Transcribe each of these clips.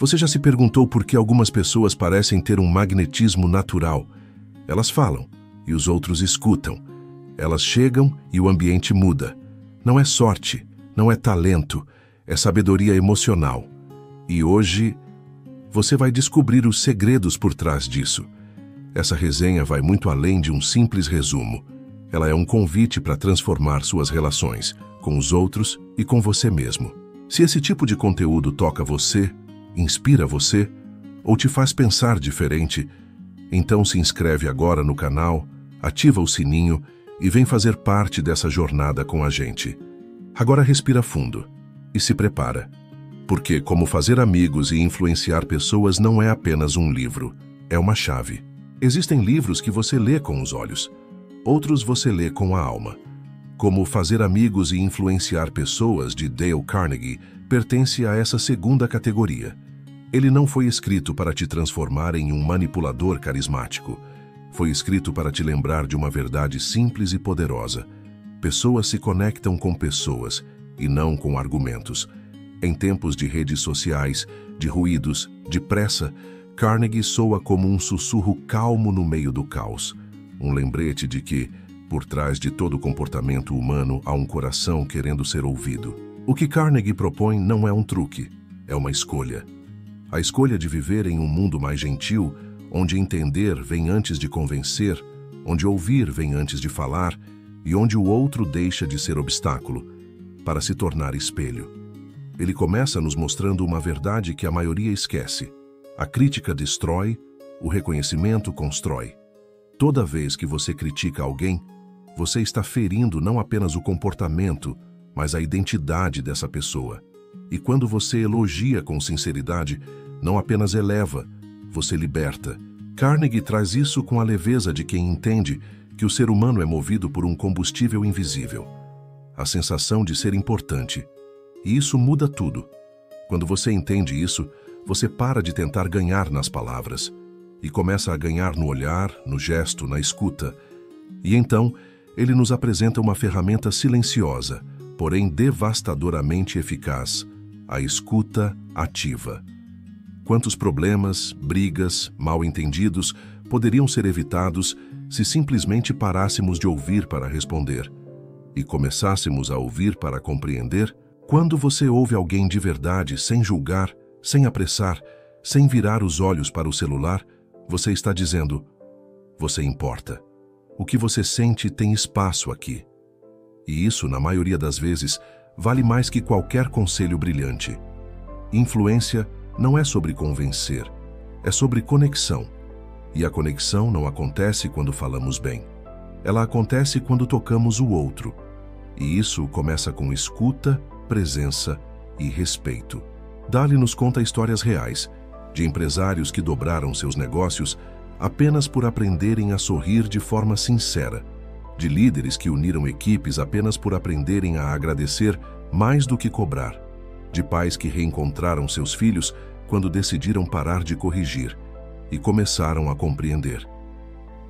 Você já se perguntou por que algumas pessoas parecem ter um magnetismo natural? Elas falam e os outros escutam. Elas chegam e o ambiente muda. Não é sorte, não é talento, é sabedoria emocional. E hoje você vai descobrir os segredos por trás disso. Essa resenha vai muito além de um simples resumo. Ela é um convite para transformar suas relações com os outros e com você mesmo. Se esse tipo de conteúdo toca você, inspira você ou te faz pensar diferente, então se inscreve agora no canal, ativa o sininho e vem fazer parte dessa jornada com a gente. Agora respira fundo e se prepara, porque Como Fazer Amigos e Influenciar Pessoas não é apenas um livro, é uma chave. Existem livros que você lê com os olhos, outros você lê com a alma. Como Fazer Amigos e Influenciar Pessoas, de Dale Carnegie, pertence a essa segunda categoria. Ele não foi escrito para te transformar em um manipulador carismático. Foi escrito para te lembrar de uma verdade simples e poderosa. Pessoas se conectam com pessoas e não com argumentos. Em tempos de redes sociais, de ruídos, de pressa, Carnegie soa como um sussurro calmo no meio do caos. Um lembrete de que, por trás de todo comportamento humano, há um coração querendo ser ouvido. O que Carnegie propõe não é um truque, é uma escolha. A escolha de viver em um mundo mais gentil, onde entender vem antes de convencer, onde ouvir vem antes de falar e onde o outro deixa de ser obstáculo, para se tornar espelho. Ele começa nos mostrando uma verdade que a maioria esquece. A crítica destrói, o reconhecimento constrói. Toda vez que você critica alguém, você está ferindo não apenas o comportamento, mas a identidade dessa pessoa. E quando você elogia com sinceridade, não apenas eleva, você liberta. Carnegie traz isso com a leveza de quem entende que o ser humano é movido por um combustível invisível, a sensação de ser importante. E isso muda tudo. Quando você entende isso, você para de tentar ganhar nas palavras e começa a ganhar no olhar, no gesto, na escuta. E então, ele nos apresenta uma ferramenta silenciosa, porém devastadoramente eficaz: a escuta ativa. Quantos problemas, brigas, mal-entendidos poderiam ser evitados se simplesmente parássemos de ouvir para responder e começássemos a ouvir para compreender? Quando você ouve alguém de verdade, sem julgar, sem apressar, sem virar os olhos para o celular, você está dizendo: você importa. O que você sente tem espaço aqui. E isso, na maioria das vezes, vale mais que qualquer conselho brilhante. Influência não é sobre convencer, é sobre conexão. E a conexão não acontece quando falamos bem. Ela acontece quando tocamos o outro. E isso começa com escuta, presença e respeito. Dali nos conta histórias reais, de empresários que dobraram seus negócios apenas por aprenderem a sorrir de forma sincera, de líderes que uniram equipes apenas por aprenderem a agradecer mais do que cobrar, de pais que reencontraram seus filhos quando decidiram parar de corrigir e começaram a compreender.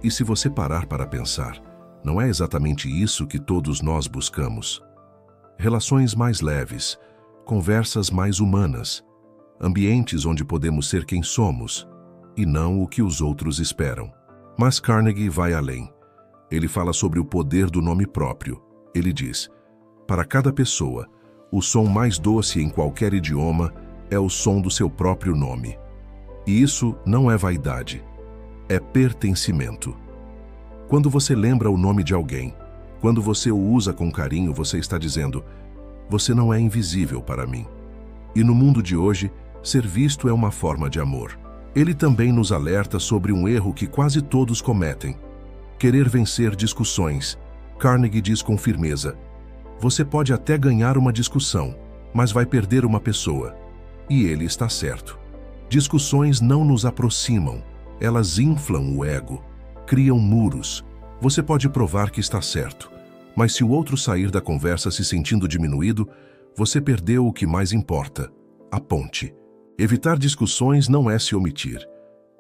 E se você parar para pensar, não é exatamente isso que todos nós buscamos? Relações mais leves, conversas mais humanas, ambientes onde podemos ser quem somos e não o que os outros esperam. Mas Carnegie vai além. Ele fala sobre o poder do nome próprio. Ele diz: para cada pessoa, o som mais doce em qualquer idioma é o som do seu próprio nome. E isso não é vaidade, é pertencimento. Quando você lembra o nome de alguém, quando você o usa com carinho, você está dizendo: você não é invisível para mim. E no mundo de hoje, ser visto é uma forma de amor. Ele também nos alerta sobre um erro que quase todos cometem: querer vencer discussões. Carnegie diz com firmeza: você pode até ganhar uma discussão, mas vai perder uma pessoa. E ele está certo. Discussões não nos aproximam, elas inflam o ego, criam muros. Você pode provar que está certo, mas se o outro sair da conversa se sentindo diminuído, você perdeu o que mais importa: a ponte. Evitar discussões não é se omitir,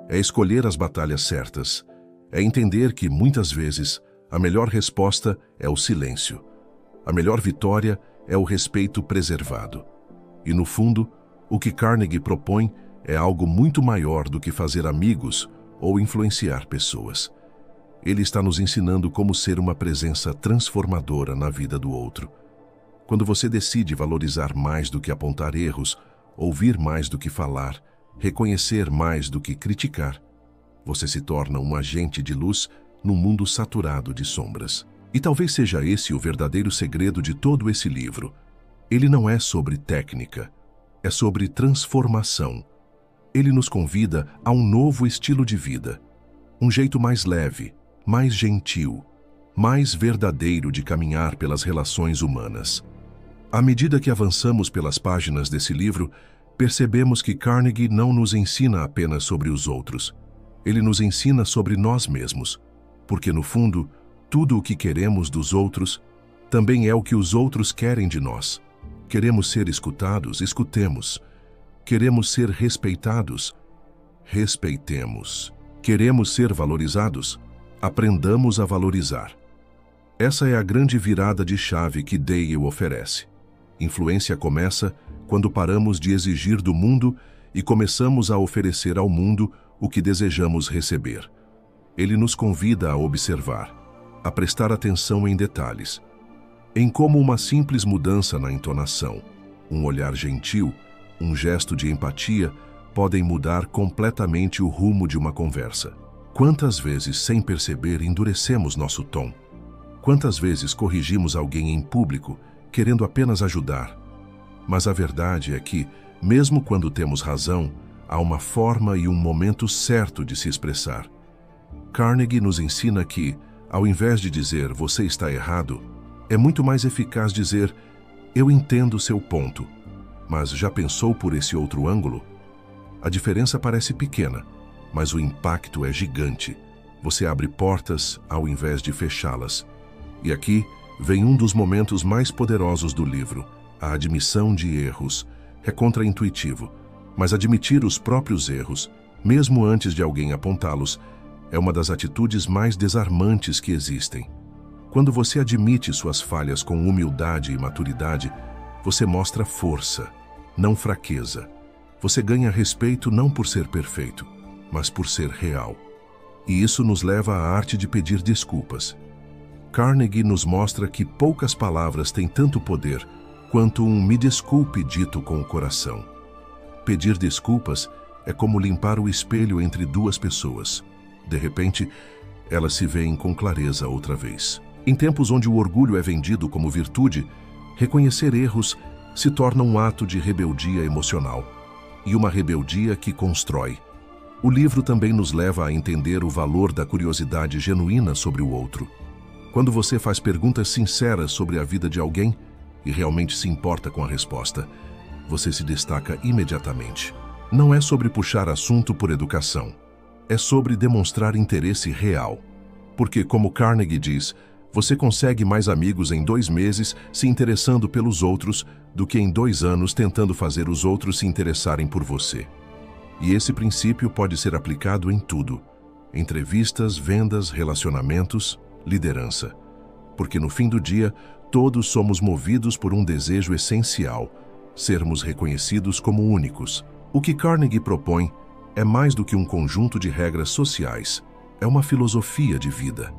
é escolher as batalhas certas, é entender que, muitas vezes, a melhor resposta é o silêncio. A melhor vitória é o respeito preservado. E, no fundo, o que Carnegie propõe é algo muito maior do que fazer amigos ou influenciar pessoas. Ele está nos ensinando como ser uma presença transformadora na vida do outro. Quando você decide valorizar mais do que apontar erros, ouvir mais do que falar, reconhecer mais do que criticar, você se torna um agente de luz num mundo saturado de sombras. E talvez seja esse o verdadeiro segredo de todo esse livro. Ele não é sobre técnica, é sobre transformação. Ele nos convida a um novo estilo de vida, um jeito mais leve, mais gentil, mais verdadeiro de caminhar pelas relações humanas. À medida que avançamos pelas páginas desse livro, percebemos que Carnegie não nos ensina apenas sobre os outros. Ele nos ensina sobre nós mesmos, porque no fundo, tudo o que queremos dos outros também é o que os outros querem de nós. Queremos ser escutados, escutemos. Queremos ser respeitados, respeitemos. Queremos ser valorizados, aprendamos a valorizar. Essa é a grande virada de chave que Dale oferece. Influência começa quando paramos de exigir do mundo e começamos a oferecer ao mundo o que desejamos receber. Ele nos convida a observar, a prestar atenção em detalhes, em como uma simples mudança na entonação, um olhar gentil, um gesto de empatia podem mudar completamente o rumo de uma conversa. Quantas vezes, sem perceber, endurecemos nosso tom? Quantas vezes corrigimos alguém em público, querendo apenas ajudar? Mas a verdade é que, mesmo quando temos razão, há uma forma e um momento certo de se expressar. Carnegie nos ensina que, ao invés de dizer "você está errado", é muito mais eficaz dizer "eu entendo seu ponto, mas já pensou por esse outro ângulo?" A diferença parece pequena, mas o impacto é gigante. Você abre portas ao invés de fechá-las. E aqui vem um dos momentos mais poderosos do livro, a admissão de erros. É contraintuitivo, mas admitir os próprios erros, mesmo antes de alguém apontá-los, é uma das atitudes mais desarmantes que existem. Quando você admite suas falhas com humildade e maturidade, você mostra força, não fraqueza. Você ganha respeito não por ser perfeito, mas por ser real. E isso nos leva à arte de pedir desculpas. Carnegie nos mostra que poucas palavras têm tanto poder quanto um "me desculpe" dito com o coração. Pedir desculpas é como limpar o espelho entre duas pessoas. De repente, elas se veem com clareza outra vez. Em tempos onde o orgulho é vendido como virtude, reconhecer erros se torna um ato de rebeldia emocional, e uma rebeldia que constrói. O livro também nos leva a entender o valor da curiosidade genuína sobre o outro. Quando você faz perguntas sinceras sobre a vida de alguém e realmente se importa com a resposta, você se destaca imediatamente. Não é sobre puxar assunto por educação. É sobre demonstrar interesse real. Porque, como Carnegie diz, você consegue mais amigos em 2 meses se interessando pelos outros do que em 2 anos tentando fazer os outros se interessarem por você. E esse princípio pode ser aplicado em tudo: entrevistas, vendas, relacionamentos, liderança. Porque no fim do dia, todos somos movidos por um desejo essencial: sermos reconhecidos como únicos. O que Carnegie propõe é mais do que um conjunto de regras sociais, é uma filosofia de vida.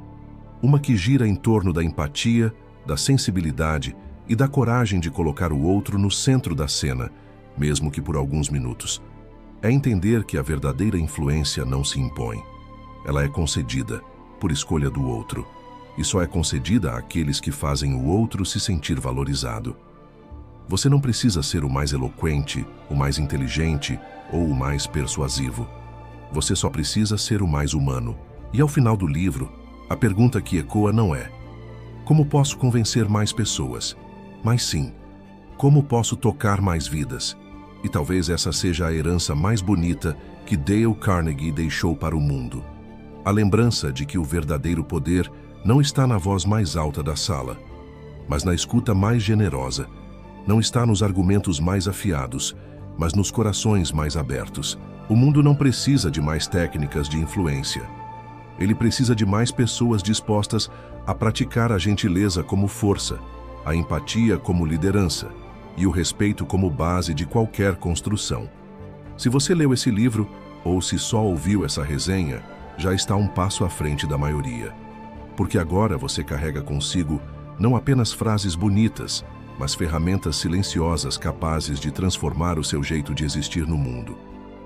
Uma que gira em torno da empatia, da sensibilidade e da coragem de colocar o outro no centro da cena, mesmo que por alguns minutos. É entender que a verdadeira influência não se impõe. Ela é concedida, por escolha do outro, e só é concedida àqueles que fazem o outro se sentir valorizado. Você não precisa ser o mais eloquente, o mais inteligente ou o mais persuasivo. Você só precisa ser o mais humano. E ao final do livro, a pergunta que ecoa não é: como posso convencer mais pessoas? Mas sim, como posso tocar mais vidas? E talvez essa seja a herança mais bonita que Dale Carnegie deixou para o mundo. A lembrança de que o verdadeiro poder não está na voz mais alta da sala, mas na escuta mais generosa. Não está nos argumentos mais afiados, mas nos corações mais abertos. O mundo não precisa de mais técnicas de influência. Ele precisa de mais pessoas dispostas a praticar a gentileza como força, a empatia como liderança e o respeito como base de qualquer construção. Se você leu esse livro, ou se só ouviu essa resenha, já está um passo à frente da maioria. Porque agora você carrega consigo não apenas frases bonitas, mas ferramentas silenciosas capazes de transformar o seu jeito de existir no mundo.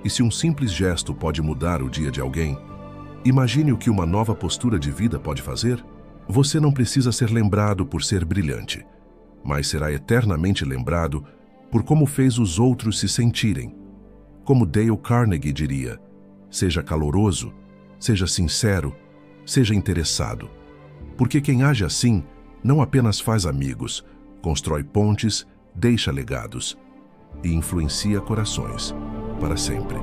E se um simples gesto pode mudar o dia de alguém, imagine o que uma nova postura de vida pode fazer. Você não precisa ser lembrado por ser brilhante, mas será eternamente lembrado por como fez os outros se sentirem. Como Dale Carnegie diria, seja caloroso, seja sincero, seja interessado. Porque quem age assim não apenas faz amigos, constrói pontes, deixa legados e influencia corações para sempre.